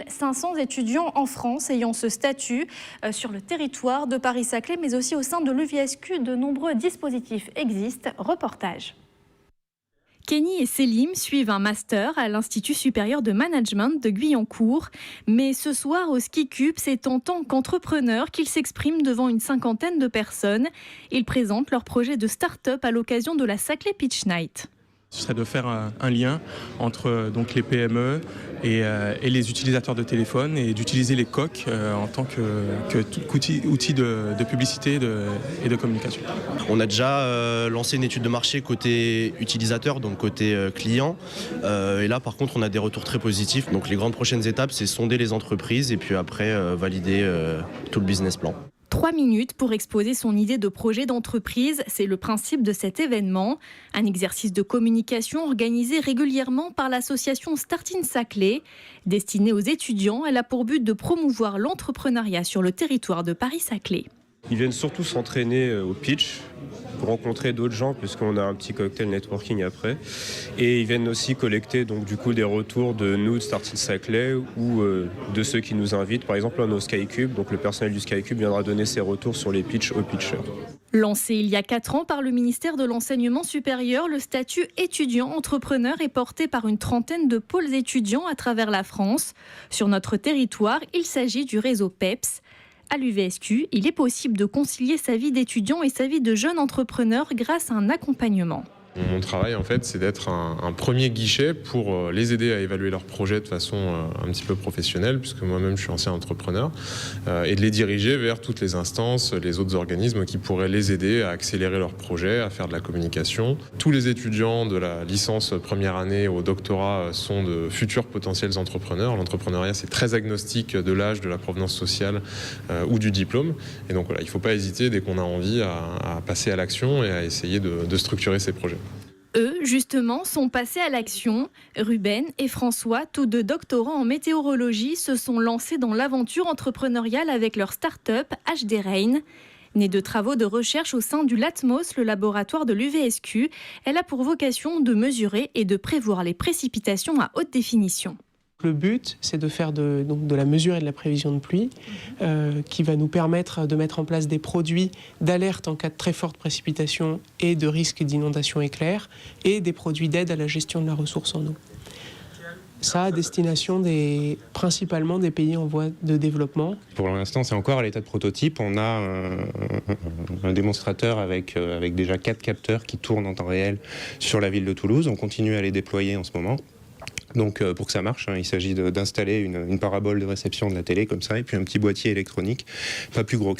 500 étudiants en France ayant ce statut sur le territoire de Paris-Saclay, mais aussi au sein de l'UVSQ. De nombreux dispositifs existent. Reportage. Kenny et Selim suivent un master à l'Institut supérieur de management de Guyancourt. Mais ce soir au Ski Cube, c'est en tant qu'entrepreneurs qu'ils s'expriment devant une cinquantaine de personnes. Ils présentent leur projet de start-up à l'occasion de la Saclay Pitch Night. Ce serait de faire un lien entre donc, les PME et les utilisateurs de téléphone et d'utiliser les coques en tant qu'outil de publicité et de communication. On a déjà lancé une étude de marché côté utilisateur, donc côté client. Et là, par contre, on a des retours très positifs. Donc les grandes prochaines étapes, c'est sonder les entreprises et puis après valider tout le business plan. 3 minutes pour exposer son idée de projet d'entreprise, c'est le principe de cet événement. Un exercice de communication organisé régulièrement par l'association Startin Saclay. Destinée aux étudiants, elle a pour but de promouvoir l'entrepreneuriat sur le territoire de Paris-Saclay. Ils viennent surtout s'entraîner au pitch pour rencontrer d'autres gens puisqu'on a un petit cocktail networking après. Et ils viennent aussi collecter donc, du coup, des retours de nous, de Startin Saclay ou de ceux qui nous invitent. Par exemple, on est au Sky Cube, donc le personnel du Sky Cube viendra donner ses retours sur les pitchs aux pitchers. Lancé il y a 4 ans par le ministère de l'Enseignement supérieur, le statut étudiant-entrepreneur est porté par une trentaine de pôles étudiants à travers la France. Sur notre territoire, il s'agit du réseau PEPS. À l'UVSQ, il est possible de concilier sa vie d'étudiant et sa vie de jeune entrepreneur grâce à un accompagnement. Mon travail, en fait, c'est d'être un premier guichet pour les aider à évaluer leurs projets de façon un petit peu professionnelle, puisque moi-même, je suis ancien entrepreneur, et de les diriger vers toutes les instances, les autres organismes qui pourraient les aider à accélérer leurs projets, à faire de la communication. Tous les étudiants de la licence première année au doctorat sont de futurs potentiels entrepreneurs. L'entrepreneuriat, c'est très agnostique de l'âge, de la provenance sociale ou du diplôme. Et donc, voilà, il ne faut pas hésiter, dès qu'on a envie, à passer à l'action et à essayer de structurer ces projets. Eux, justement, sont passés à l'action. Ruben et François, tous deux doctorants en météorologie, se sont lancés dans l'aventure entrepreneuriale avec leur start-up HD Rain. Née de travaux de recherche au sein du LATMOS, le laboratoire de l'UVSQ, elle a pour vocation de mesurer et de prévoir les précipitations à haute définition. Le but, c'est de faire de la mesure et de la prévision de pluie qui va nous permettre de mettre en place des produits d'alerte en cas de très forte précipitation et de risque d'inondation éclair et des produits d'aide à la gestion de la ressource en eau. Ça à destination principalement des pays en voie de développement. Pour l'instant, c'est encore à l'état de prototype. On a un démonstrateur avec déjà 4 capteurs qui tournent en temps réel sur la ville de Toulouse. On continue à les déployer en ce moment. Donc pour que ça marche, il s'agit d'installer une parabole de réception de la télé comme ça et puis un petit boîtier électronique, pas plus gros que ça.